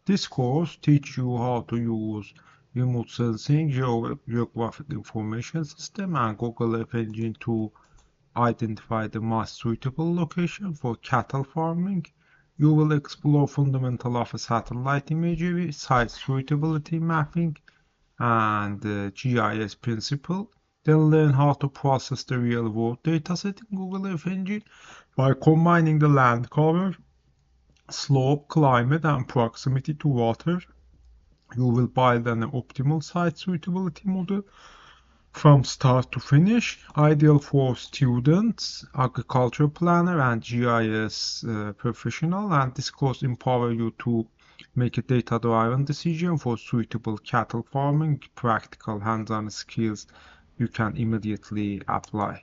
This course teaches you how to use remote sensing, geographic information system, and Google Earth Engine to identify the most suitable location for cattle farming. You will explore fundamentals of satellite imagery, site suitability mapping, and the GIS principle. Then learn how to process the real-world dataset in Google Earth Engine by combining the land cover, slope, climate, and proximity to water. You will build an optimal site suitability model from start to finish, ideal for students, agriculture planner, and GIS professional. And this course empower you to make a data-driven decision for suitable cattle farming, practical hands-on skills you can immediately apply.